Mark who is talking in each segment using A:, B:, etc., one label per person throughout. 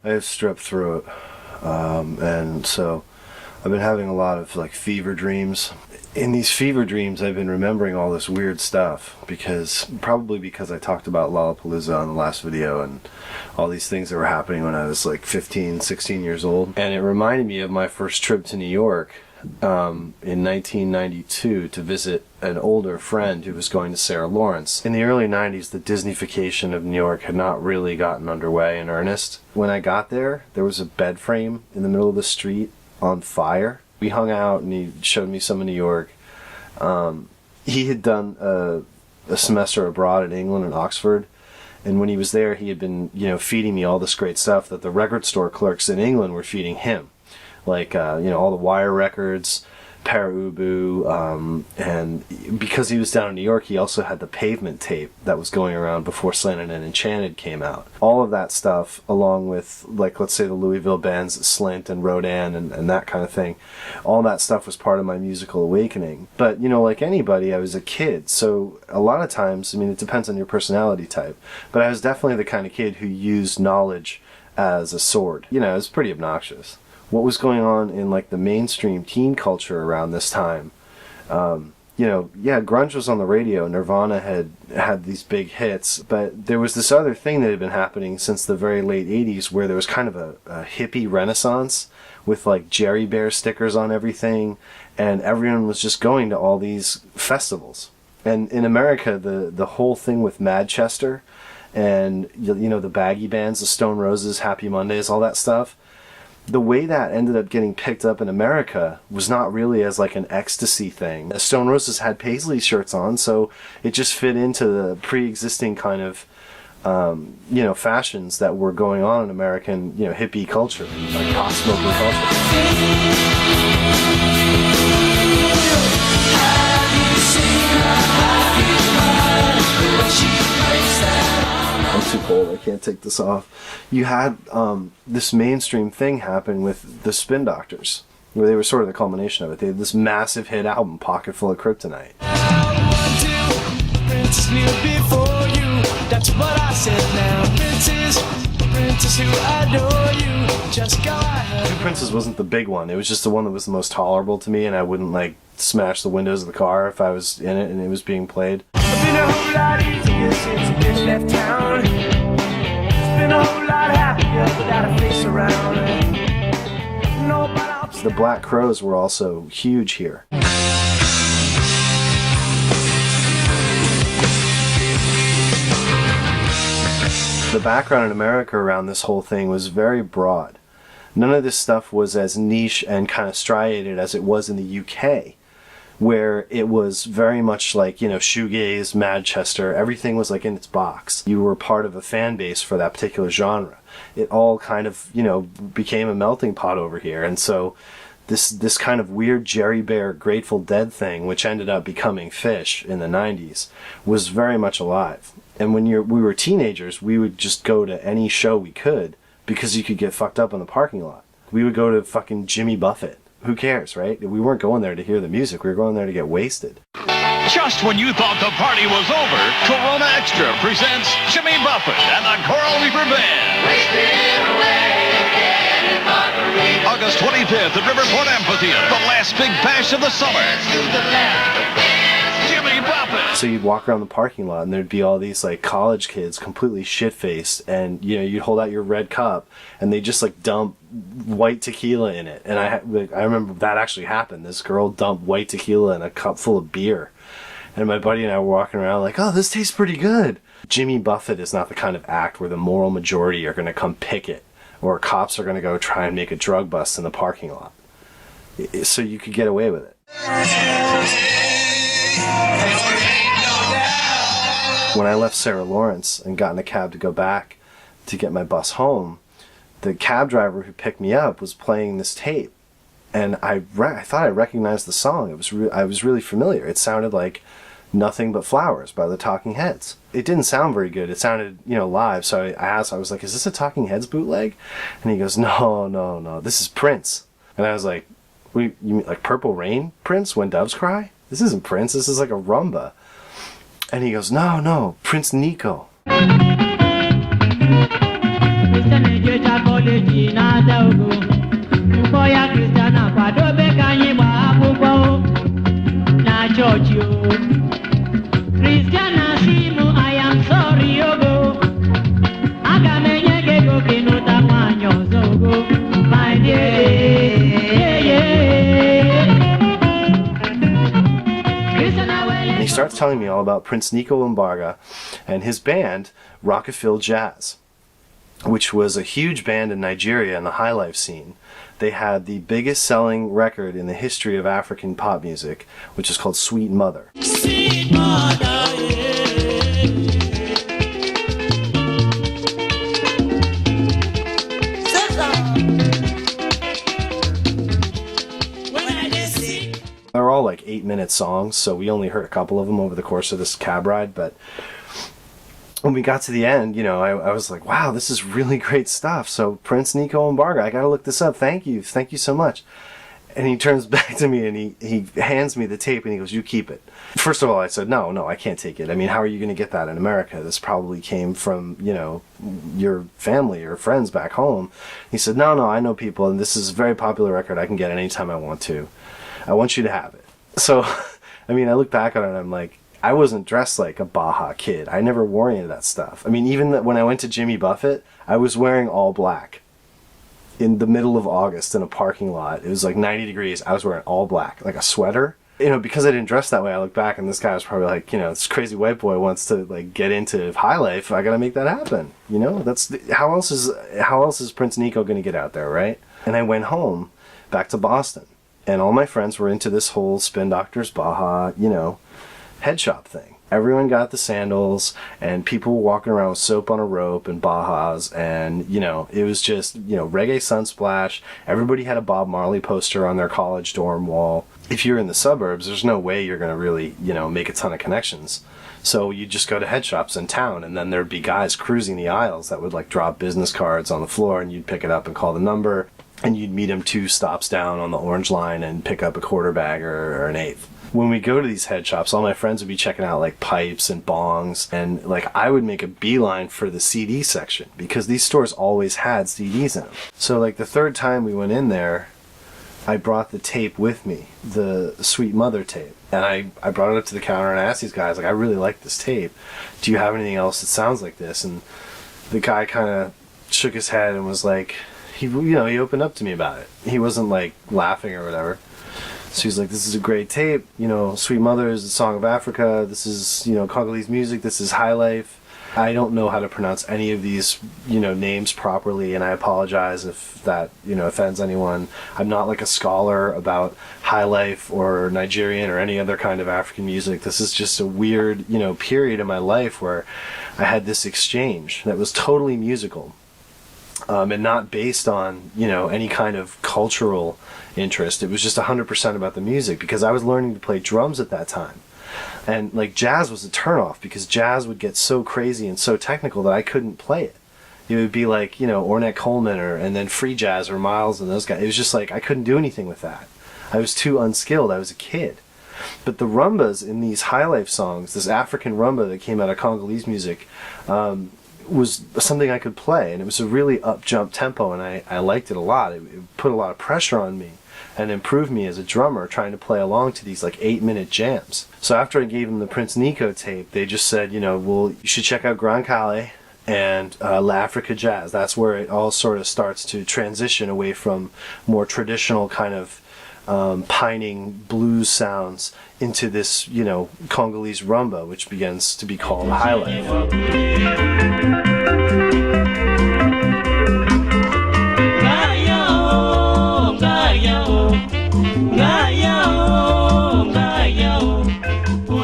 A: I have strep throat, and so I've been having a lot of like fever dreams. In these fever dreams, I've been remembering all this weird stuff probably because I talked about Lollapalooza on the last video and all these things that were happening when I was like 15, 16 years old. And it reminded me of my first trip to New York in 1992 to visit an older friend who was going to Sarah Lawrence. In the early 90s, the Disneyfication of New York had not really gotten underway in earnest. When I got there, there was a bed frame in the middle of the street on fire. We hung out and he showed me some of New York. He had done a semester abroad in England and Oxford, and when he was there he had been, feeding me all this great stuff that the record store clerks in England were feeding him. Like, all the Wire records, Para Ubu, and because he was down in New York, he also had the Pavement tape that was going around before Slanted and Enchanted came out. All of that stuff, along with, like, let's say the Louisville bands, Slint and Rodan and that kind of thing, all that stuff was part of my musical awakening. But, like anybody, I was a kid, so a lot of times, it depends on your personality type, but I was definitely the kind of kid who used knowledge as a sword. It was pretty obnoxious. What was going on in like the mainstream teen culture around this time? Grunge was on the radio. Nirvana had these big hits, but there was this other thing that had been happening since the very late 80s where there was kind of a hippie renaissance with like Jerry Bear stickers on everything, and everyone was just going to all these festivals. And in America, the whole thing with Manchester and the baggy bands, the Stone Roses, Happy Mondays, all that stuff, the way that ended up getting picked up in America was not really as like an ecstasy thing. The Stone Roses had Paisley shirts on, so it just fit into the pre-existing kind of, fashions that were going on in American, hippie culture, like pot smoking culture. I'm too cold, I can't take this off. You had this mainstream thing happen with the Spin Doctors, where they were sort of the culmination of it. They had this massive hit album, Pocket Full of Kryptonite. Two Princes wasn't the big one, it was just the one that was the most tolerable to me, and I wouldn't like smash the windows of the car if I was in it and it was being played. Left town. It's been a whole lot happier without a face around. The Black Crowes were also huge here. The background in America around this whole thing was very broad. None of this stuff was as niche and kind of striated as it was in the UK, where it was very much like, shoegaze, Manchester, everything was like in its box. You were part of a fan base for that particular genre. It all kind of, became a melting pot over here. And so this kind of weird Jerry Bear Grateful Dead thing, which ended up becoming Phish in the 90s, was very much alive. And when we were teenagers, we would just go to any show we could because you could get fucked up in the parking lot. We would go to fucking Jimmy Buffett. Who cares, right? We weren't going there to hear the music. We were going there to get wasted.
B: Just when you thought the party was over, Corona Extra presents Jimmy Buffett and the Coral Reaper Band. August 25th at Riverport Amphitheater, the last big bash of the summer. Jimmy Buffett.
A: So you'd walk around the parking lot and there'd be all these like college kids completely shit-faced, and you'd hold out your red cup and they just like dump white tequila in it. And I remember that actually happened. This girl dumped white tequila in a cup full of beer, and my buddy and I were walking around like, oh, this tastes pretty good. Jimmy Buffett is not the kind of act where the moral majority are going to come picket or cops are going to go try and make a drug bust in the parking lot. So you could get away with it. When I left Sarah Lawrence and got in a cab to go back to get my bus home, the cab driver who picked me up was playing this tape, and I thought I recognized the song. I was really familiar. It sounded like Nothing But Flowers by the Talking Heads. It didn't sound very good. It sounded, live. So I asked, I was like, is this a Talking Heads bootleg? And he goes, no, this is Prince. And I was like, you mean like Purple Rain, Prince, When Doves Cry? This isn't Prince, this is like a rumba. And he goes, no, Prince Nico.
C: I am sorry, Ogo. Agamenye go kinuta mwanyo zogo. My
A: And he starts telling me all about Prince Nico Mbarga and his band, Rockefeller Jazz, which was a huge band in Nigeria in the high life scene. They had the biggest selling record in the history of African pop music, which is called Sweet Mother.
C: Sweet Mother.
A: They're all like 8-minute songs, so we only heard a couple of them over the course of this cab ride, but when we got to the end, you know, I was like, wow, this is really great stuff. So Prince Nico Mbarga, I gotta look this up. Thank you so much. And he turns back to me and he hands me the tape and he goes, you keep it. First of all, I said, no, I can't take it. I mean, how are you going to get that in America? This probably came from, you know, your family or friends back home. He said, no, I know people and this is a very popular record. I can get it anytime I want to. I want you to have it. So, I mean, I look back on it and I'm like, I wasn't dressed like a Baja kid. I never wore any of that stuff. I mean, even when I went to Jimmy Buffett, I was wearing all black. In the middle of August in a parking lot. It was like 90 degrees. I was wearing all black, like a sweater. You know, because I didn't dress that way, I look back and this guy was probably like, you know, this crazy white boy wants to like get into high life. I gotta make that happen. You know, how else is Prince Nico gonna get out there, right? And I went home, back to Boston, and all my friends were into this whole Spin Doctors Baja, you know, head shop thing. Everyone got the sandals and people were walking around with soap on a rope and Bajas, and you know, it was just, you know, reggae sunsplash. Everybody had a Bob Marley poster on their college dorm wall. If you're in the suburbs, there's no way you're going to really, you know, make a ton of connections. So you just go to head shops in town and then there'd be guys cruising the aisles that would like drop business cards on the floor and you'd pick it up and call the number and you'd meet them 2 stops down on the Orange Line and pick up a quarter bag or an eighth. When we go to these head shops, all my friends would be checking out like pipes and bongs, and like I would make a beeline for the CD section because these stores always had CDs in them. So like the third time we went in there, I brought the tape with me, the Sweet Mother tape, and I brought it up to the counter and I asked these guys, like, I really like this tape. Do you have anything else that sounds like this? And the guy kind of shook his head and was like, he opened up to me about it. He wasn't like laughing or whatever. So he's like, this is a great tape, you know, Sweet Mother is the song of Africa, this is, you know, Congolese music, this is high life. I don't know how to pronounce any of these, you know, names properly, and I apologize if that, you know, offends anyone. I'm not like a scholar about high life or Nigerian or any other kind of African music. This is just a weird, you know, period in my life where I had this exchange that was totally musical. And not based on, you know, any kind of cultural interest. It was just 100% about the music because I was learning to play drums at that time. And like jazz was a turnoff because jazz would get so crazy and so technical that I couldn't play it. It would be like, you know, Ornette Coleman and then free jazz or Miles and those guys. It was just like I couldn't do anything with that. I was too unskilled. I was a kid. But the rumbas in these high life songs, this African rumba that came out of Congolese music, was something I could play, and it was a really up jump tempo, and I liked it a lot. It put a lot of pressure on me and improved me as a drummer trying to play along to these like 8-minute jams. So after I gave them the Prince Nico tape, they just said, you know, well, you should check out Grand Calais and L'Africa Jazz. That's where it all sort of starts to transition away from more traditional kind of pining blues sounds into this, you know, Congolese rumba, which begins to be called high life.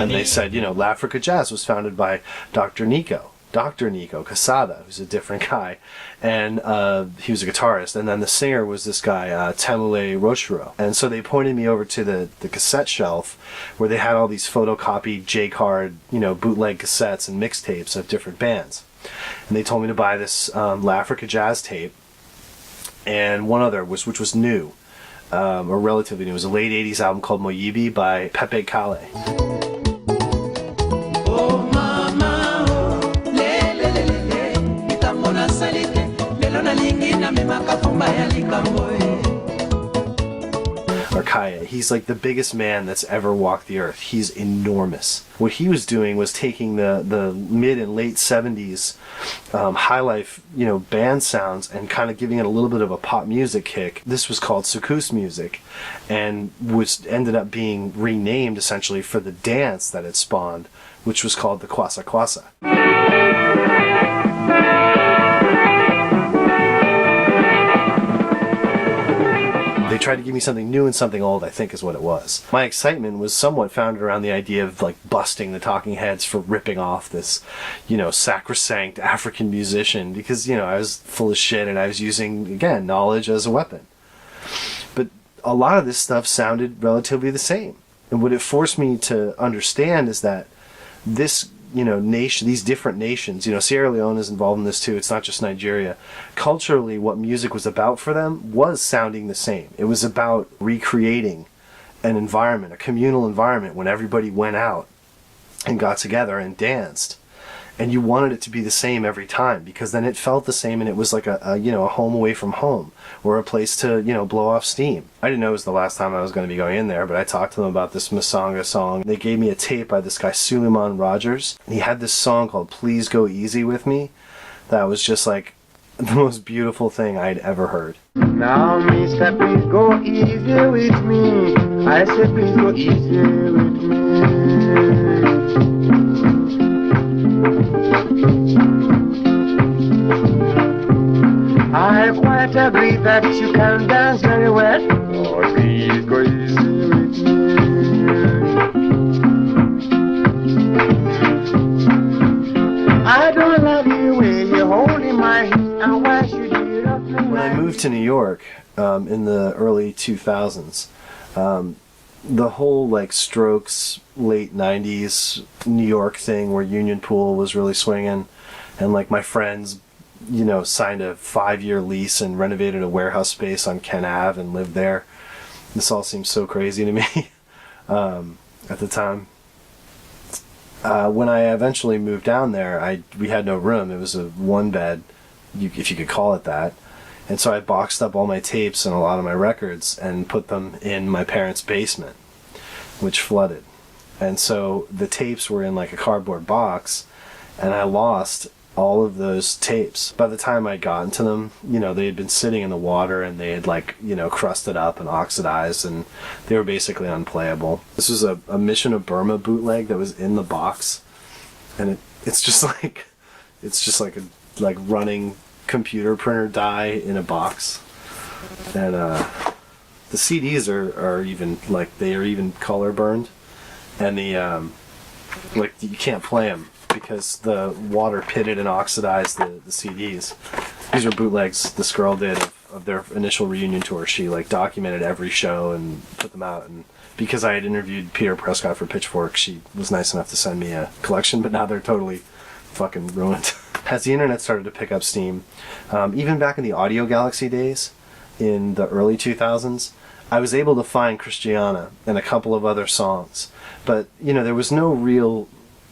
A: And they said, you know, L'Africa Jazz was founded by Dr. Nico Casada, who's a different guy, and he was a guitarist, and then the singer was this guy, Tamule Rochero. And so they pointed me over to the cassette shelf where they had all these photocopied J-card, you know, bootleg cassettes and mixtapes of different bands. And they told me to buy this L'Africa Jazz tape, and one other, which was new, or relatively new. It was a late 80s album called Moyibi by Pepe Kale. Or Kaya. He's like the biggest man that's ever walked the earth. He's enormous. What he was doing was taking the mid and late 70s high life, band sounds and kind of giving it a little bit of a pop music kick. This was called soukous music, and which ended up being renamed essentially for the dance that it spawned, which was called the kwasa kwasa. They tried to give me something new and something old, I think is what it was. My excitement was somewhat founded around the idea of like busting the Talking Heads for ripping off this, sacrosanct African musician, because, I was full of shit and I was using, again, knowledge as a weapon. But a lot of this stuff sounded relatively the same. And what it forced me to understand is that this nation, these different nations, Sierra Leone is involved in this too, it's not just Nigeria. Culturally, what music was about for them was sounding the same. It was about recreating an environment, a communal environment, when everybody went out and got together and danced. And you wanted it to be the same every time, because then it felt the same and it was like a home away from home, or a place to, blow off steam. I didn't know it was the last time I was going to be going in there, but I talked to them about this Masanga song. They gave me a tape by this guy, Suleiman Rogers. He had this song called Please Go Easy With Me that was just like the most beautiful thing I'd ever heard.
D: Now, mister, please go easy with me. I said, please go easy with me. I quite agree that you can dance very well. Oh, please go easy with me. I don't love you when you're holding my hand, and why should you love me?
A: When I moved to New York in the early 2000s, the whole Strokes late 90s New York thing where Union Pool was really swinging, and my friends signed a 5-year lease and renovated a warehouse space on Ken Ave and lived there. This all seems so crazy to me at the time. When I eventually moved down there, we had no room. It was a one bed, if you could call it that. And so I boxed up all my tapes and a lot of my records and put them in my parents' basement, which flooded. And so the tapes were in a cardboard box, and I lost all of those tapes. By the time I'd gotten to them, they had been sitting in the water and they had crusted up and oxidized, and they were basically unplayable. This was a Mission of Burma bootleg that was in the box, and it's just like a running computer printer die in a box. And the CDs are even they are even color burned, and the you can't play them because the water pitted and oxidized the CDs. These are bootlegs this girl did of their initial reunion tour. She documented every show and put them out, and because I had interviewed Peter Prescott for Pitchfork, she was nice enough to send me a collection, but now they're totally fucking ruined. As the internet started to pick up steam, even back in the Audio Galaxy days, in the early 2000s, I was able to find Christiana and a couple of other songs, but there was no real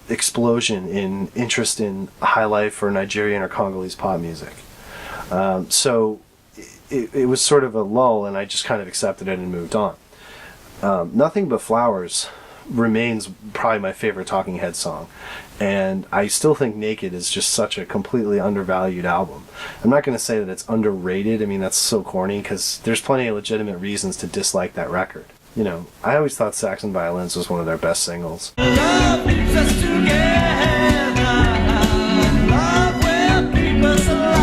A: explosion in interest in high life or Nigerian or Congolese pop music. So it was sort of a lull, and I just kind of accepted it and moved on. Nothing But Flowers remains probably my favorite Talking Heads song, and I still think Naked is just such a completely undervalued album. I'm not going to say that it's underrated. I mean, that's so corny, because there's plenty of legitimate reasons to dislike that record. I always thought Saxon Violins was one of their best singles.
C: Love keeps us together. Love will keep us alive.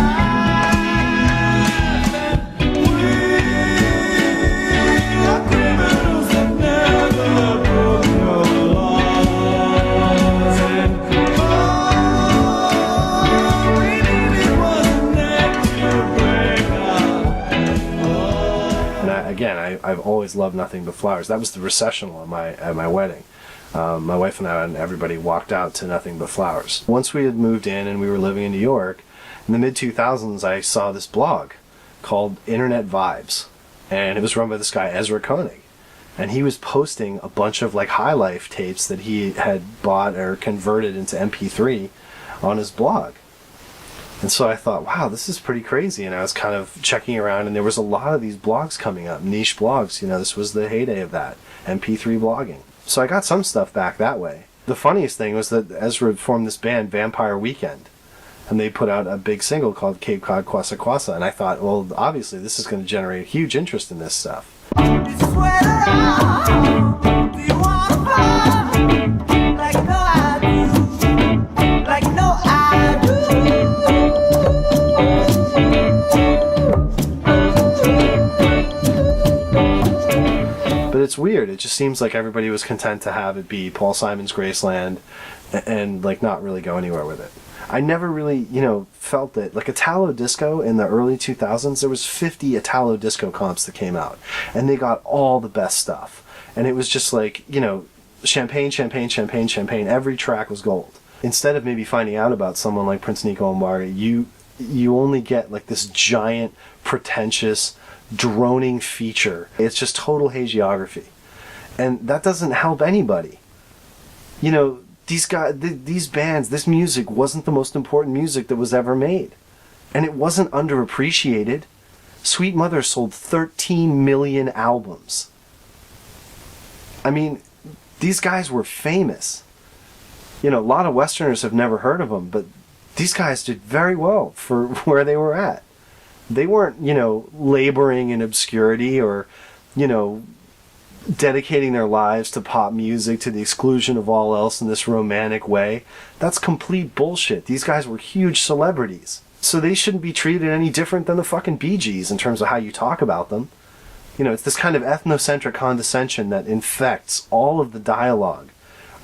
C: And we are criminals that never broke no laws. And all we needed was a neck to break up.
A: And I've always loved Nothing But Flowers. That was the recessional at my wedding. My wife and I and everybody walked out to Nothing But Flowers. Once we had moved in and we were living in New York, in the mid-2000s I saw this blog called Internet Vibes, and it was run by this guy Ezra Koenig, and he was posting a bunch of high life tapes that he had bought or converted into MP3 on his blog. And so I thought, wow, this is pretty crazy. And I was kind of checking around, and there was a lot of these blogs coming up, niche blogs. You know, this was the heyday of that, MP3 blogging. So I got some stuff back that way. The funniest thing was that Ezra formed this band, Vampire Weekend, and they put out a big single called Cape Cod Kwassa Kwassa. And I thought, well, obviously this is going to generate huge interest in this stuff. But it's weird. It just seems like everybody was content to have it be Paul Simon's Graceland and like not really go anywhere with it. I never really, felt that, like Italo Disco in the early 2000s, there was 50 Italo Disco comps that came out, and they got all the best stuff. And it was just like, champagne, champagne, champagne, champagne. Every track was gold. Instead of maybe finding out about someone like Prince Nico Umari, you only get like this giant, pretentious, droning feature. It's just total hagiography. And that doesn't help anybody. These guys, these bands, this music wasn't the most important music that was ever made. And it wasn't underappreciated. Sweet Mother sold 13 million albums. I mean, these guys were famous. A lot of Westerners have never heard of them, but these guys did very well for where they were at. They weren't, laboring in obscurity or, dedicating their lives to pop music to the exclusion of all else in this romantic way. That's complete bullshit. These guys were huge celebrities. So they shouldn't be treated any different than the fucking Bee Gees in terms of how you talk about them. It's this kind of ethnocentric condescension that infects all of the dialogue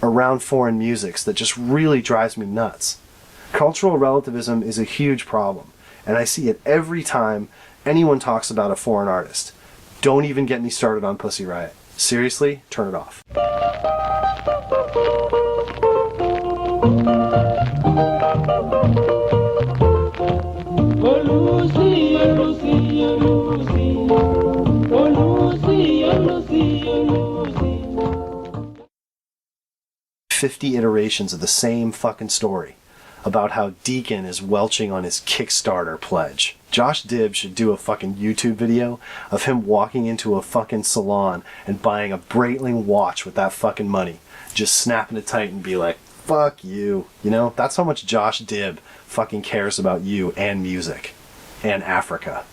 A: around foreign musics that just really drives me nuts. Cultural relativism is a huge problem, and I see it every time anyone talks about a foreign artist. Don't even get me started on Pussy Riot. Seriously, turn it off.
C: Oh Lucy, oh Lucy, oh Lucy, oh Lucy, oh Lucy, oh Lucy.
A: 50 iterations of the same fucking story about how Deacon is welching on his Kickstarter pledge. Josh Dibb should do a fucking YouTube video of him walking into a fucking salon and buying a Breitling watch with that fucking money. Just snapping it tight and be like, fuck you. That's how much Josh Dibb fucking cares about you and music. And Africa.